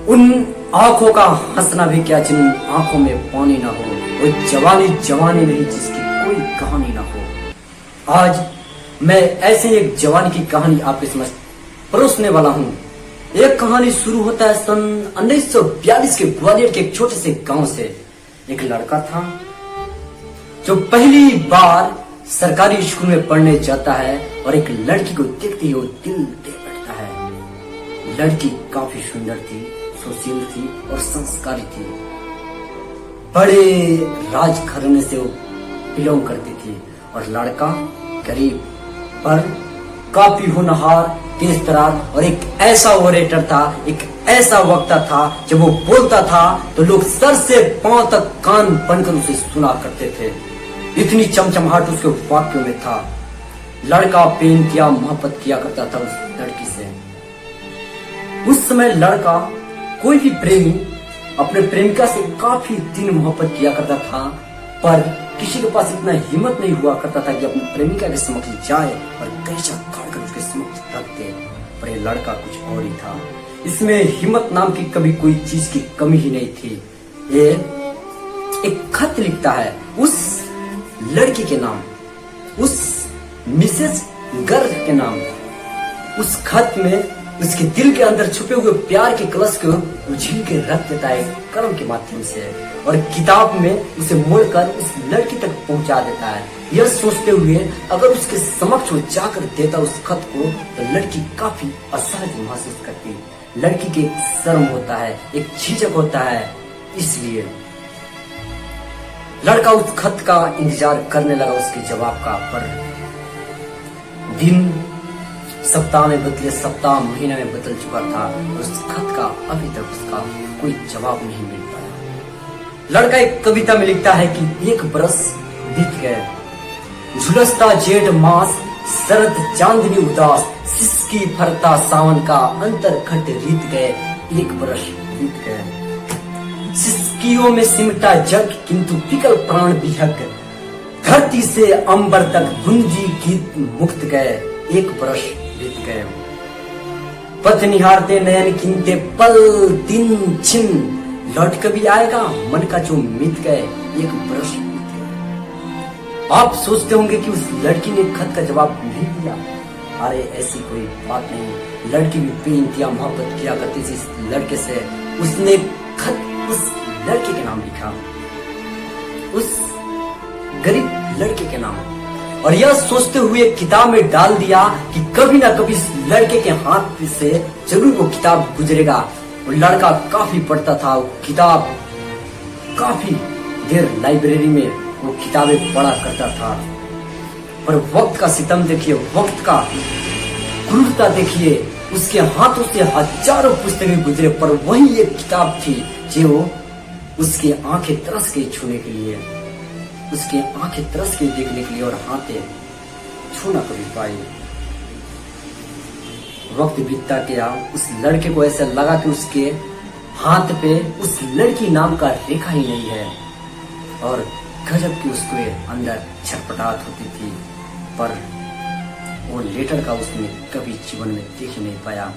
उन आंखों का हंसना भी क्या जिन आंखों में पानी ना हो, वो जवानी जवानी नहीं जिसकी कोई कहानी ना हो। आज मैं ऐसे एक जवानी की कहानी आपके समझ परोसने वाला हूँ। एक कहानी शुरू होता है सन 1942 के ग्वालियर के एक छोटे से गांव से। एक लड़का था जो पहली बार सरकारी स्कूल में पढ़ने जाता है और एक लड़की को देखते ही वो दिल दे बैठता है। लड़की काफी सुंदर थी, सुशील थी और संस्कारी थी। बड़े राजघराने से वो बिलोंग करती थी और लड़का गरीब पर काफी होनहार, तेज तरार और एक ऐसा ओरेटर था, एक ऐसा वक्ता था जब वो बोलता था तो लोग सर से पांव तक कान बनकर उसे सुना करते थे। इतनी चमचमाहट उसके वाक्यों में था। लड़का प्रेम किया, मोहब्बत किया करता था उस लड़की से। उस समय लड़का कोई भी प्रेमी अपने प्रेमिका से काफी दिन मोहब्बत किया करता था, पर किसी के पास इतना हिम्मत नहीं हुआ करता था कि अपनी प्रेमिका के समक्ष जाए और कैसा काटकर उसके समक्ष रख दे। पर ये लड़का कुछ और ही था। इसमें हिम्मत नाम की कभी कोई चीज की कमी ही नहीं थी। ये एक खत लिखता है उस लड़की के नाम, उस मिसेस गर्ग के नाम। उस खत में उसके दिल के अंदर छुपे हुए प्यार के कलश को उछील के रख देता है कलम के माध्यम से, और किताब में उसे मोड़कर उस लड़की तक पहुंचा देता है, यह सोचते हुए अगर उसके समक्ष वो जाकर देता उस खत को तो लड़की काफी असहज महसूस करती। लड़की के एक शर्म होता है, एक झिझक होता है। इसलिए लड़का उस खत का इंतजार करने लगा उसके जवाब का। पर दिन सप्ताह में बदले, सप्ताह महीने में बदल चुका था और उस खत का अभी तक उसका कोई जवाब नहीं मिल पाया। लड़का एक कविता में लिखता है कि एक बरस बीत गए, झुलसता जेठ मास, शरद चांदनी उदास, सिसकी फरता सावन का अंतर खट रीत गए। एक बरस बीत गए, सिसकियों में सिमटा जग किंतु पिकल प्राण बिहक, धरती से अंबर तक गुंजी गीत मुक्त गए। एक बरस बीत गए, पथ निहारते नयन किनते पल दिन छिन, लौट कभी आएगा मन का जो मिट गए। एक बरस बीत गए। आप सोचते होंगे कि उस लड़की ने खत का जवाब नहीं दिया। अरे ऐसी कोई बात नहीं। लड़की भी प्रेम किया, मोहब्बत किया करती थी इस लड़के से। उसने खत उस लड़के के नाम लिखा, उस गरीब लड़के के नाम, और यह सोचते हुए किताब में डाल दिया कि कभी ना कभी इस लड़के के हाथ से जरूर वो किताब गुजरेगा। और लड़का काफी पढ़ता था वो किताब, काफी देर लाइब्रेरी में वो किताबें पढ़ा करता था। पर वक्त का सितम देखिए, वक्त का क्रूरता देखिए। उसके हाथों से हजारों पुस्तकें गुजरे, पर वही एक किताब थी जो उसकी आंखें तरस गई छूने के लिए, उसकी आंखें तरस गई देखने के लिए और हाथें छू ना कभी पाई। वक्त बीतता गया, उस लड़के को ऐसा लगा कि उसके हाथ पे उस लड़की नाम का रेखा ही नहीं है, और गजब की उसके अंदर छटपटाहट होती थी। पर वो लेटर का उसने कभी जीवन में देख ही नहीं पाया।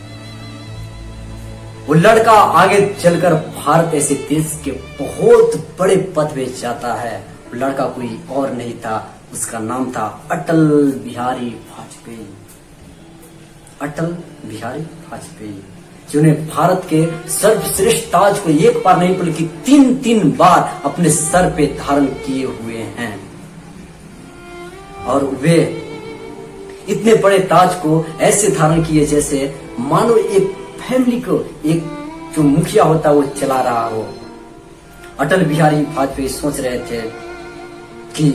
वो लड़का आगे चलकर भारत ऐसे देश के बहुत बड़े पद पे जाता है। लड़का कोई और नहीं था, उसका नाम था अटल बिहारी वाजपेयी। अटल बिहारी वाजपेयी, जिन्होंने भारत के सर्वश्रेष्ठ ताज को एक बार नहीं बल्कि 3-3 बार अपने सर पे धारण किए हुए हैं। और वे इतने बड़े ताज को ऐसे धारण किए जैसे मानो एक फैमिली को एक जो मुखिया होता वो चला रहा हो। अटल बिहारी वाजपेयी सोच रहे थे कि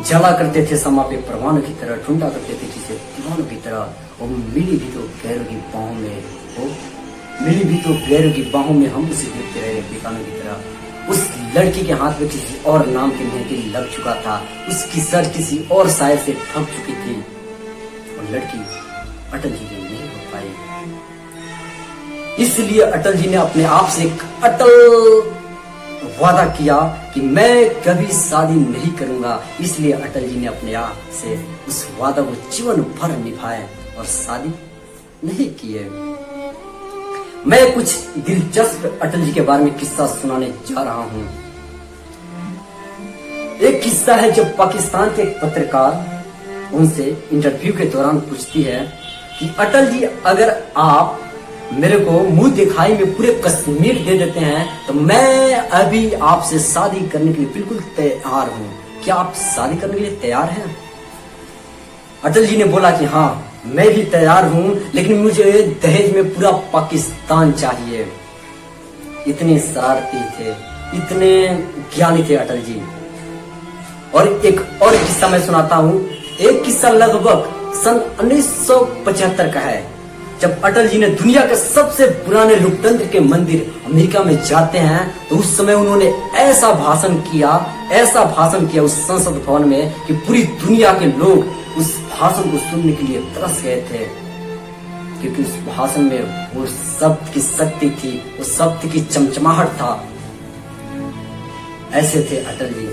जला करते थे समा पे परवानों की तरह, ढूंढा करते थे जिसे दीवानों की तरह। और मिली भी तो गैरों की बाहों में, वो मिली भी तो गैरों की बाहों में हम उसे देखते रहे दीवानों की तरह। उस लड़की के हाथ में किसी और नाम की मेहंदी लग चुका था, उसकी सर किसी और शायर से ठग चुकी थी, और लड़की अटल जी की नहीं हो पाई। इसलिए अटल जी ने अपने आप से एक अटल वादा किया कि मैं कभी शादी नहीं करूंगा। इसलिए अटल जी ने अपने आप से उस वादा को जीवन भर निभाया और शादी नहीं किए। मैं कुछ दिलचस्प अटल जी के बारे में किस्सा सुनाने जा रहा हूं। एक किस्सा है जब पाकिस्तान के एक पत्रकार उनसे इंटरव्यू के दौरान पूछती है कि अटल जी, अगर आप मेरे को मुंह दिखाई में पूरे कश्मीर दे देते हैं तो मैं अभी आपसे शादी करने के लिए बिल्कुल तैयार हूं। क्या आप शादी करने के लिए तैयार हैं? अटल जी ने बोला कि हाँ, मैं भी तैयार हूं, लेकिन मुझे दहेज में पूरा पाकिस्तान चाहिए। इतने शरारती थे, इतने ज्ञानी थे अटल जी। और एक और किस्सा मैं सुनाता हूं। एक किस्सा लगभग सन 1975 का है, जब अटल जी ने दुनिया के सबसे पुराने लोकतंत्र के मंदिर अमेरिका में जाते हैं तो उस समय उन्होंने ऐसा भाषण किया उस संसद भवन में कि पूरी दुनिया के लोग उस भाषण को सुनने के लिए तरस गए थे, क्योंकि उस भाषण में वो शब्द की शक्ति थी, वो शब्द की चमचमाहट था। ऐसे थे अटल जी।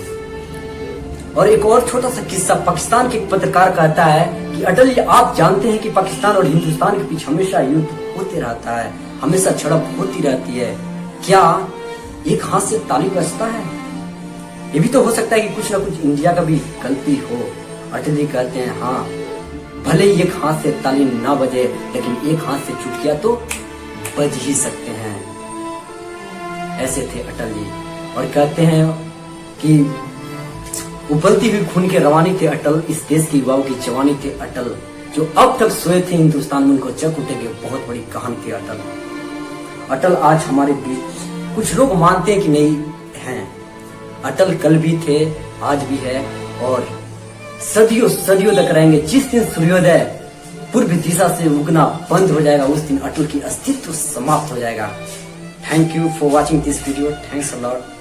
और एक और छोटा सा किस्सा, पाकिस्तान के एक पत्रकार कहता है कि अटल जी, आप जानते हैं कि पाकिस्तान और हिंदुस्तान के बीच हमेशा युद्ध होते रहता है, हमेशा झड़प होती रहती है। क्या एक हाथ से ताली बजता है? ये भी तो हो सकता है कि कुछ ना कुछ इंडिया का भी गलती हो। अटल जी कहते हैं हाँ, भले ही एक हाथ से ताली ना बजे, लेकिन एक हाथ से चुटकियां तो बज ही सकते हैं। ऐसे थे अटल जी। और कहते हैं कि उबलती हुई खून के रवानी थे अटल, इस देश की युवाओं की जवानी थे अटल, जो अब तक सोए थे हिंदुस्तान में उनको जग उठेंगे, बहुत बड़ी कहानी थी अटल। अटल आज हमारे बीच कुछ लोग मानते हैं कि नहीं हैं। अटल कल भी थे, आज भी है और सदियों सदियों तक रहेंगे। जिस दिन सूर्योदय पूर्व दिशा से उगना बंद हो जाएगा, उस दिन अटल की अस्तित्व समाप्त हो जाएगा। Thank you for watching this video. Thanks a lot.